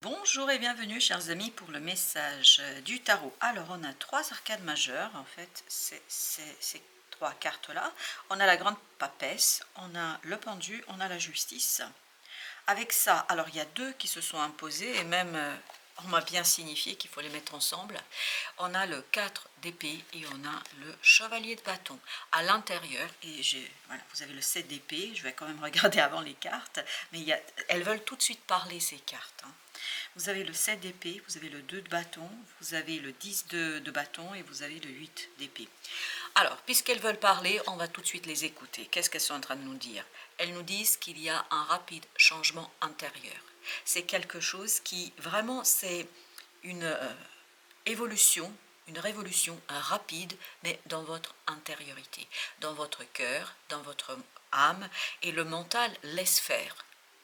Bonjour et bienvenue chers amis pour le message du tarot. Alors on a trois arcades majeures, en fait ces trois cartes-là. On a la grande papesse, on a le pendu, on a la justice. Avec ça, alors il y a deux qui se sont imposés et même on m'a bien signifié qu'il faut les mettre ensemble. On a le 4 d'épée et on a le chevalier de bâton à l'intérieur. Et voilà, vous avez le 7 d'épée, je vais quand même regarder avant les cartes, mais elles veulent tout de suite parler ces cartes. Vous avez le 7 d'épée, vous avez le 2 de bâton, vous avez le 10 de bâton et vous avez le 8 d'épée. Alors, puisqu'elles veulent parler, on va tout de suite les écouter. Qu'est-ce qu'elles sont en train de nous dire? Elles nous disent qu'il y a un rapide changement intérieur. C'est quelque chose qui, vraiment, c'est une évolution, une révolution rapide, mais dans votre intériorité, dans votre cœur, dans votre âme, et le mental laisse faire.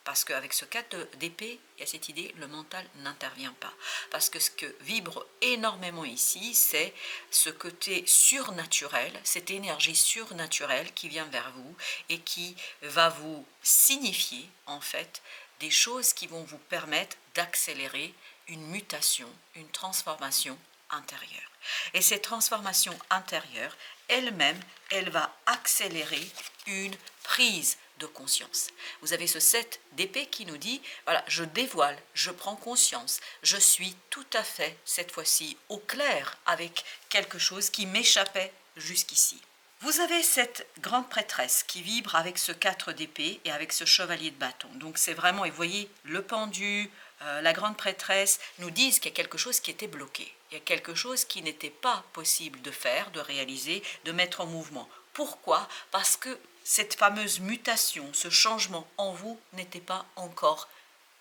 Parce qu'avec ce 4 d'épée, il y a cette idée, le mental n'intervient pas. Parce que ce que vibre énormément ici, c'est ce côté surnaturel, cette énergie surnaturelle qui vient vers vous et qui va vous signifier, en fait, des choses qui vont vous permettre d'accélérer une mutation, une transformation intérieure. Et cette transformation intérieure, elle-même, elle va accélérer une prise de conscience. Vous avez ce 7 d'épée qui nous dit, voilà, je dévoile, je prends conscience, je suis tout à fait, cette fois-ci, au clair avec quelque chose qui m'échappait jusqu'ici. Vous avez cette grande prêtresse qui vibre avec ce 4 d'épée et avec ce chevalier de bâton. Donc c'est vraiment, et vous voyez, le pendu, la grande prêtresse nous disent qu'il y a quelque chose qui était bloqué. Il y a quelque chose qui n'était pas possible de faire, de réaliser, de mettre en mouvement. Pourquoi? Parce que cette fameuse mutation, ce changement en vous n'était pas encore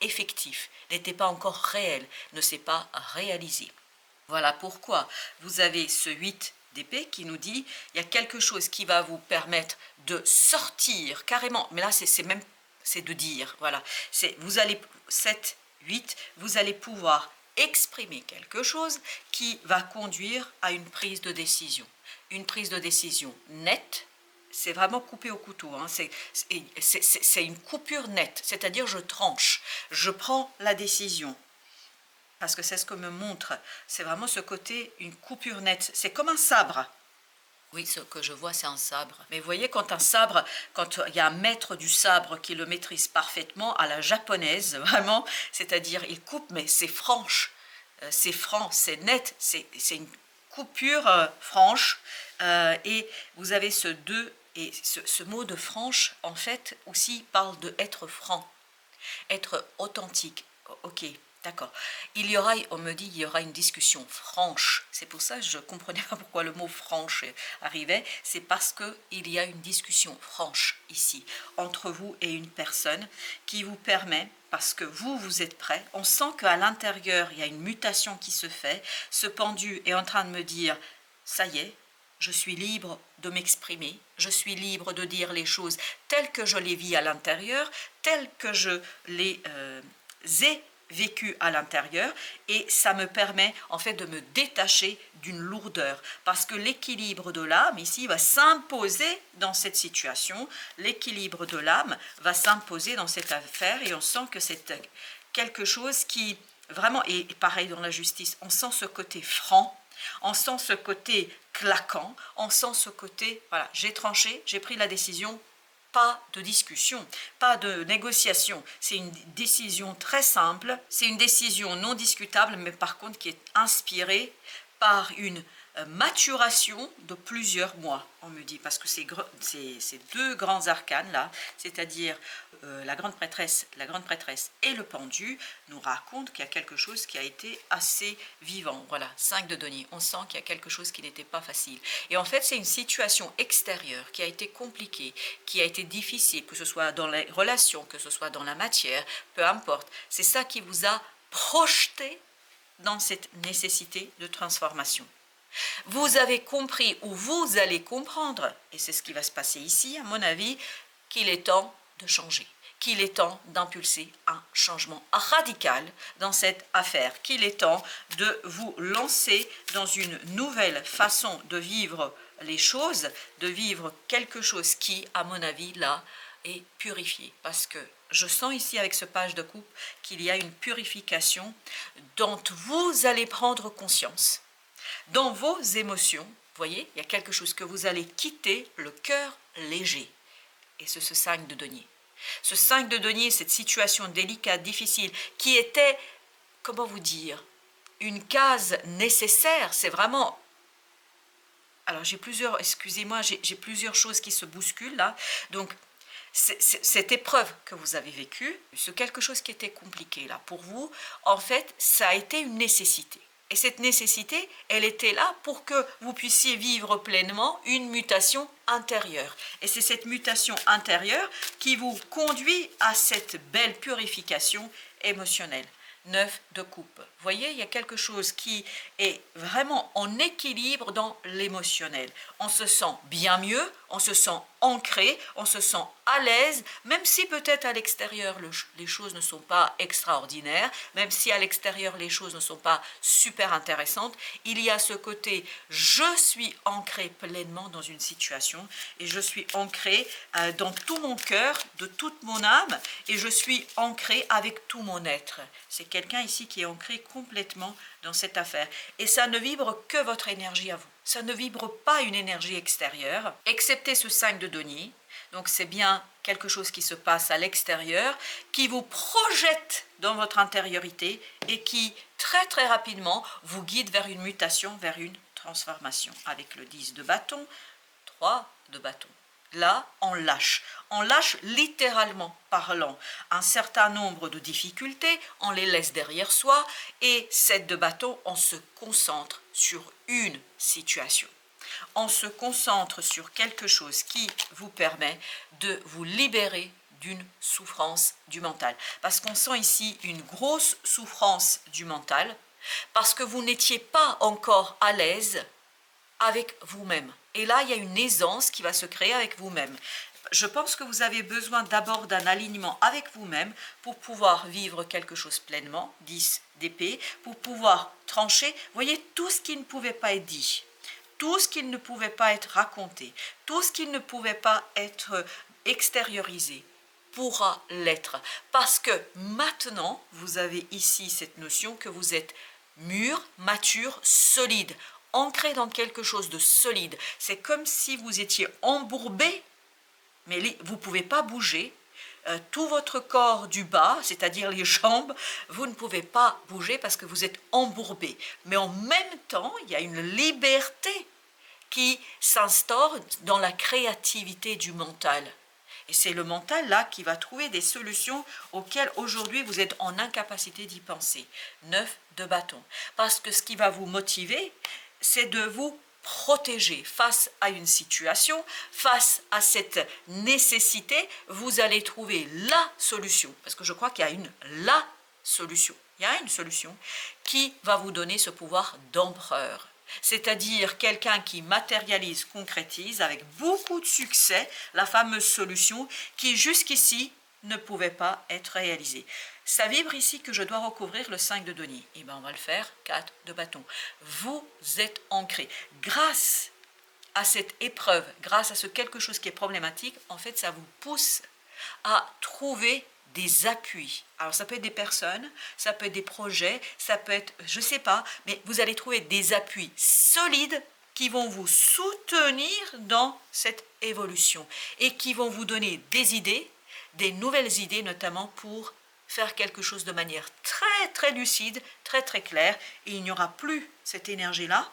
effectif, n'était pas encore réel, ne s'est pas réalisé. Voilà pourquoi vous avez ce 8 d'épée qui nous dit il y a quelque chose qui va vous permettre de sortir carrément, mais là c'est de dire, voilà, vous allez 7, 8, vous allez pouvoir exprimer quelque chose qui va conduire à une prise de décision nette. C'est vraiment coupé au couteau, hein. C'est une coupure nette, c'est-à-dire je tranche, je prends la décision. Parce que c'est ce que me montre, c'est vraiment ce côté, une coupure nette, c'est comme un sabre. Oui, ce que je vois, c'est un sabre. Mais vous voyez, quand il y a un maître du sabre qui le maîtrise parfaitement, à la japonaise, vraiment, c'est-à-dire il coupe, mais c'est franche, c'est franc, c'est net, c'est une coupure franche. Et vous avez ce 2, et ce mot de franche, en fait, aussi parle de être franc, être authentique. Ok, d'accord. On me dit, il y aura une discussion franche. C'est pour ça que je ne comprenais pas pourquoi le mot franche arrivait. C'est parce qu'il y a une discussion franche ici, entre vous et une personne qui vous permet, parce que vous êtes prêt. On sent qu'à l'intérieur, il y a une mutation qui se fait. Ce pendu est en train de me dire, ça y est, je suis libre de m'exprimer, je suis libre de dire les choses telles que je les vis à l'intérieur, telles que je les ai vécues à l'intérieur, et ça me permet en fait de me détacher d'une lourdeur, parce que l'équilibre de l'âme ici va s'imposer dans cette situation, l'équilibre de l'âme va s'imposer dans cette affaire, et on sent que c'est quelque chose qui vraiment, et pareil dans la justice, on sent ce côté franc, on sent ce côté claquant, on sent ce côté, voilà, j'ai tranché, j'ai pris la décision, pas de discussion, pas de négociation. C'est une décision très simple, c'est une décision non discutable, mais par contre qui est inspirée par une maturation de plusieurs mois, on me dit, parce que ces deux grands arcanes là, c'est-à-dire la grande prêtresse et le pendu, nous racontent qu'il y a quelque chose qui a été assez vivant. Voilà, 5 de denier, on sent qu'il y a quelque chose qui n'était pas facile. Et en fait, c'est une situation extérieure qui a été compliquée, qui a été difficile, que ce soit dans les relations, que ce soit dans la matière, peu importe. C'est ça qui vous a projeté dans cette nécessité de transformation. Vous avez compris, ou vous allez comprendre, et c'est ce qui va se passer ici, à mon avis, qu'il est temps de changer, qu'il est temps d'impulser un changement radical dans cette affaire, qu'il est temps de vous lancer dans une nouvelle façon de vivre les choses, de vivre quelque chose qui, à mon avis, là, et purifier. Parce que je sens ici avec ce page de coupe qu'il y a une purification dont vous allez prendre conscience. Dans vos émotions, vous voyez, il y a quelque chose que vous allez quitter, le cœur léger. Et c'est ce 5 de denier. Ce 5 de denier, cette situation délicate, difficile, qui était, comment vous dire, une case nécessaire, c'est vraiment... Alors j'ai plusieurs, excusez-moi, j'ai plusieurs choses qui se bousculent là. Donc cette épreuve que vous avez vécue, c'est quelque chose qui était compliqué là pour vous, en fait, ça a été une nécessité. Et cette nécessité, elle était là pour que vous puissiez vivre pleinement une mutation intérieure. Et c'est cette mutation intérieure qui vous conduit à cette belle purification émotionnelle. 9 de coupe. Vous voyez, il y a quelque chose qui est vraiment en équilibre dans l'émotionnel. On se sent bien mieux, on se sent ancré, on se sent à l'aise, même si peut-être à l'extérieur les choses ne sont pas extraordinaires, même si à l'extérieur les choses ne sont pas super intéressantes, il y a ce côté je suis ancré pleinement dans une situation et je suis ancré dans tout mon cœur, de toute mon âme, et je suis ancré avec tout mon être. C'est quelqu'un ici qui est ancré complètement dans cette affaire. Et ça ne vibre que votre énergie à vous. Ça ne vibre pas une énergie extérieure, excepté ce 5 de denier. Donc c'est bien quelque chose qui se passe à l'extérieur, qui vous projette dans votre intériorité et qui très très rapidement vous guide vers une mutation, vers une transformation. Avec le 10 de bâton, 3 de bâton. Là, on lâche littéralement parlant un certain nombre de difficultés, on les laisse derrière soi et 7 de bâton, on se concentre sur une situation. On se concentre sur quelque chose qui vous permet de vous libérer d'une souffrance du mental. Parce qu'on sent ici une grosse souffrance du mental, parce que vous n'étiez pas encore à l'aise avec vous-même. Et là, il y a une aisance qui va se créer avec vous-même. Je pense que vous avez besoin d'abord d'un alignement avec vous-même pour pouvoir vivre quelque chose pleinement, 10 d'épée, pour pouvoir trancher. Vous voyez, tout ce qui ne pouvait pas être dit, tout ce qui ne pouvait pas être raconté, tout ce qui ne pouvait pas être extériorisé, pourra l'être. Parce que maintenant, vous avez ici cette notion que vous êtes mûr, mature, solide, ancré dans quelque chose de solide. C'est comme si vous étiez embourbé, mais vous ne pouvez pas bouger. Tout votre corps du bas, c'est-à-dire les jambes, vous ne pouvez pas bouger parce que vous êtes embourbé. Mais en même temps, il y a une liberté qui s'instaure dans la créativité du mental. Et c'est le mental là qui va trouver des solutions auxquelles aujourd'hui vous êtes en incapacité d'y penser. 9 de bâton. Parce que ce qui va vous motiver, c'est de vous protéger face à une situation, face à cette nécessité, vous allez trouver la solution. Parce que je crois qu'il y a la solution. Il y a une solution qui va vous donner ce pouvoir d'empereur. C'est-à-dire quelqu'un qui matérialise, concrétise avec beaucoup de succès la fameuse solution qui jusqu'ici ne pouvait pas être réalisée. Ça vibre ici que je dois recouvrir le 5 de denier. Et bien on va le faire, 4 de bâton. Vous êtes ancré. Grâce à cette épreuve, grâce à ce quelque chose qui est problématique, en fait ça vous pousse à trouver des appuis. Alors ça peut être des personnes, ça peut être des projets, ça peut être, je ne sais pas, mais vous allez trouver des appuis solides qui vont vous soutenir dans cette évolution et qui vont vous donner des idées, des nouvelles idées notamment pour faire quelque chose de manière très très lucide, très très claire, et il n'y aura plus cette énergie-là,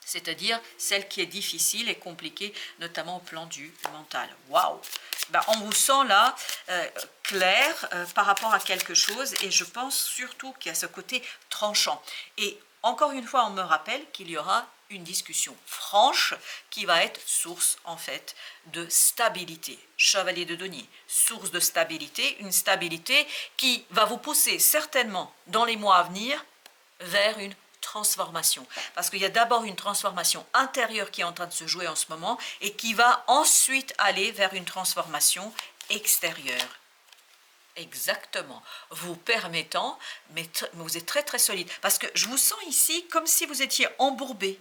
c'est-à-dire celle qui est difficile et compliquée, notamment au plan du mental. Waouh! Ben, on vous sent là clair par rapport à quelque chose, et je pense surtout qu'il y a ce côté tranchant. Et encore une fois, on me rappelle qu'il y aura une discussion franche qui va être source en fait de stabilité. Chevalier de denier, source de stabilité, une stabilité qui va vous pousser certainement dans les mois à venir vers une transformation. Parce qu'il y a d'abord une transformation intérieure qui est en train de se jouer en ce moment et qui va ensuite aller vers une transformation extérieure. Exactement, vous permettant, mais vous êtes très très solide. Parce que je vous sens ici comme si vous étiez embourbé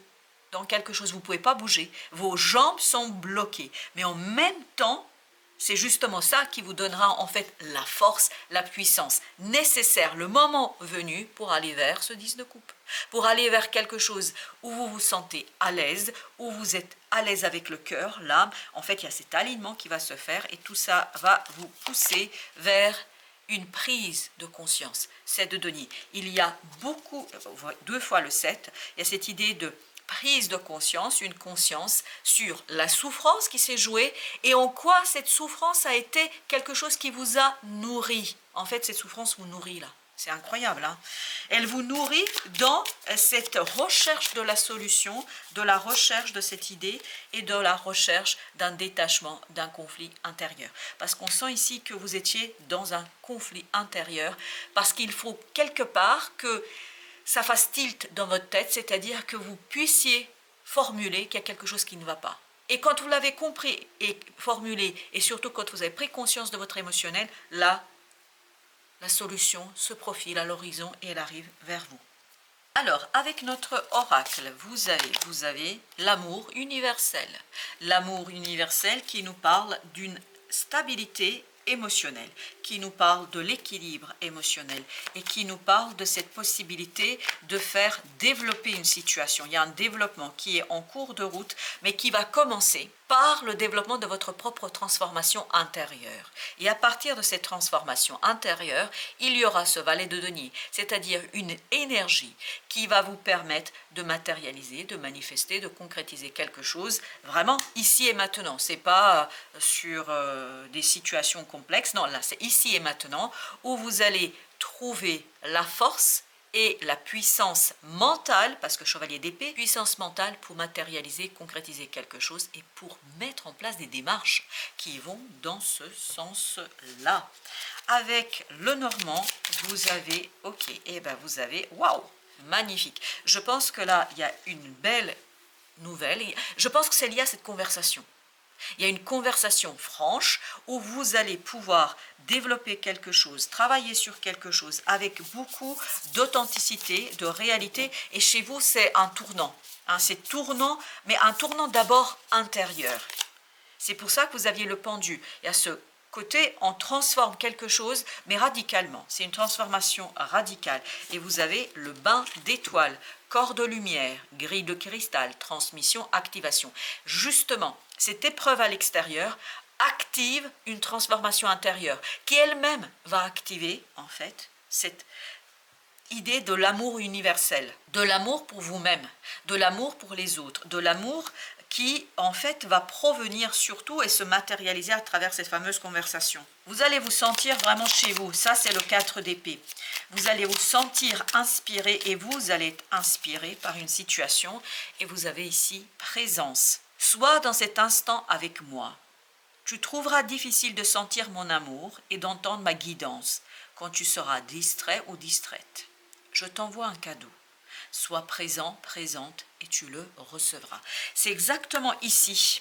dans quelque chose, vous ne pouvez pas bouger, vos jambes sont bloquées. Mais en même temps, C'est justement ça qui vous donnera en fait la force, la puissance nécessaire, le moment venu pour aller vers ce 10 de coupe. Pour aller vers quelque chose où vous vous sentez à l'aise, où vous êtes à l'aise avec le cœur, l'âme. En fait, il y a cet alignement qui va se faire et tout ça va vous pousser vers une prise de conscience. C'est de Denis. Il y a beaucoup, 2 fois le 7, il y a cette idée de prise de conscience, une conscience sur la souffrance qui s'est jouée et en quoi cette souffrance a été quelque chose qui vous a nourri. En fait, cette souffrance vous nourrit là. C'est incroyable, hein? Elle vous nourrit dans cette recherche de la solution, de la recherche de cette idée et de la recherche d'un détachement d'un conflit intérieur. Parce qu'on sent ici que vous étiez dans un conflit intérieur, parce qu'il faut quelque part que ça fasse tilt dans votre tête, c'est-à-dire que vous puissiez formuler qu'il y a quelque chose qui ne va pas. Et quand vous l'avez compris et formulé, et surtout quand vous avez pris conscience de votre émotionnel, là, la solution se profile à l'horizon et elle arrive vers vous. Alors, avec notre oracle, vous avez l'amour universel. L'amour universel qui nous parle d'une stabilité émotionnelle, qui nous parle de l'équilibre émotionnel et qui nous parle de cette possibilité de faire développer une situation. Il y a un développement qui est en cours de route, mais qui va commencer par le développement de votre propre transformation intérieure. Et à partir de cette transformation intérieure, il y aura ce valet de denier, c'est-à-dire une énergie qui va vous permettre de matérialiser, de manifester, de concrétiser quelque chose vraiment ici et maintenant. C'est pas sur des situations complexes, non, là c'est ici et maintenant où vous allez trouver la force et la puissance mentale, parce que chevalier d'épée, puissance mentale pour matérialiser, concrétiser quelque chose et pour mettre en place des démarches qui vont dans ce sens-là. Avec le normand, vous avez, ok, et ben vous avez, waouh, magnifique. Je pense que là, il y a une belle nouvelle. Je pense que c'est lié à cette conversation. Il y a une conversation franche où vous allez pouvoir développer quelque chose, travailler sur quelque chose avec beaucoup d'authenticité, de réalité. Et chez vous, c'est un tournant. Hein, c'est tournant, mais un tournant d'abord intérieur. C'est pour ça que vous aviez le pendu. Il y a ce côté, on transforme quelque chose, mais radicalement. C'est une transformation radicale. Et vous avez le bain d'étoiles, corps de lumière, grille de cristal, transmission, activation. Justement, cette épreuve à l'extérieur active une transformation intérieure qui elle-même va activer, en fait, cette idée de l'amour universel, de l'amour pour vous-même, de l'amour pour les autres, de l'amour qui, en fait, va provenir surtout et se matérialiser à travers cette fameuse conversation. Vous allez vous sentir vraiment chez vous. Ça, c'est le 4 d'épée. Vous allez vous sentir inspiré et vous allez être inspiré par une situation et vous avez ici présence. Sois dans cet instant avec moi. Tu trouveras difficile de sentir mon amour et d'entendre ma guidance quand tu seras distrait ou distraite. Je t'envoie un cadeau. Sois présent, présente et tu le recevras. C'est exactement ici.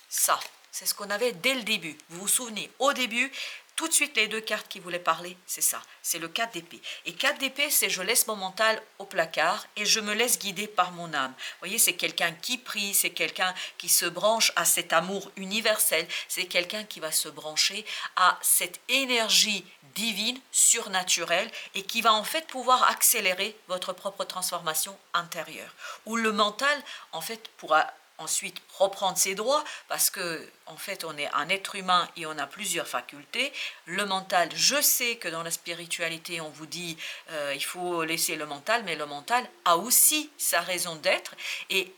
Ça, c'est ce qu'on avait dès le début. Vous vous souvenez, au début, tout de suite les 2 cartes qui voulaient parler, c'est ça. C'est le 4 d'épée. Et 4 d'épée, c'est je laisse mon mental au placard et je me laisse guider par mon âme. Vous voyez, c'est quelqu'un qui prie, c'est quelqu'un qui se branche à cet amour universel, c'est quelqu'un qui va se brancher à cette énergie divine, surnaturelle, et qui va en fait pouvoir accélérer votre propre transformation intérieure. Où le mental, en fait, pourra ensuite reprendre ses droits, parce que en fait on est un être humain et on a plusieurs facultés. Le mental, je sais que dans la spiritualité on vous dit il faut laisser le mental, mais le mental a aussi sa raison d'être et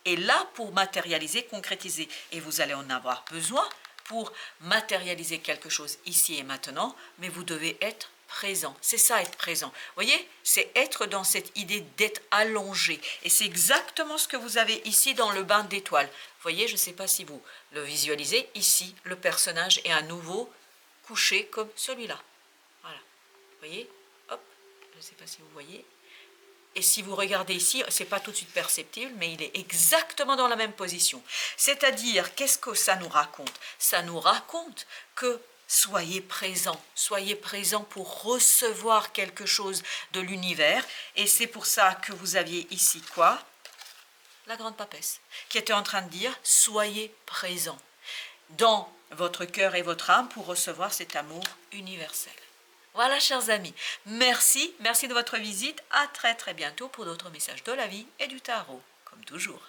est là pour matérialiser, concrétiser, et vous allez en avoir besoin pour matérialiser quelque chose ici et maintenant, mais vous devez être présent. C'est ça, être présent. Vous voyez, c'est être dans cette idée d'être allongé. Et c'est exactement ce que vous avez ici dans le bain d'étoiles. Vous voyez, je ne sais pas si vous le visualisez. Ici, le personnage est à nouveau couché comme celui-là. Voilà. Vous voyez, hop, je ne sais pas si vous voyez. Et si vous regardez ici, ce n'est pas tout de suite perceptible, mais il est exactement dans la même position. C'est-à-dire, qu'est-ce que ça nous raconte? Ça nous raconte que soyez présent pour recevoir quelque chose de l'univers. Et c'est pour ça que vous aviez ici quoi? La grande papesse, qui était en train de dire, soyez présent. dans votre cœur et votre âme pour recevoir cet amour universel. Voilà, chers amis, merci de votre visite. À très bientôt pour d'autres messages de la vie et du tarot, comme toujours.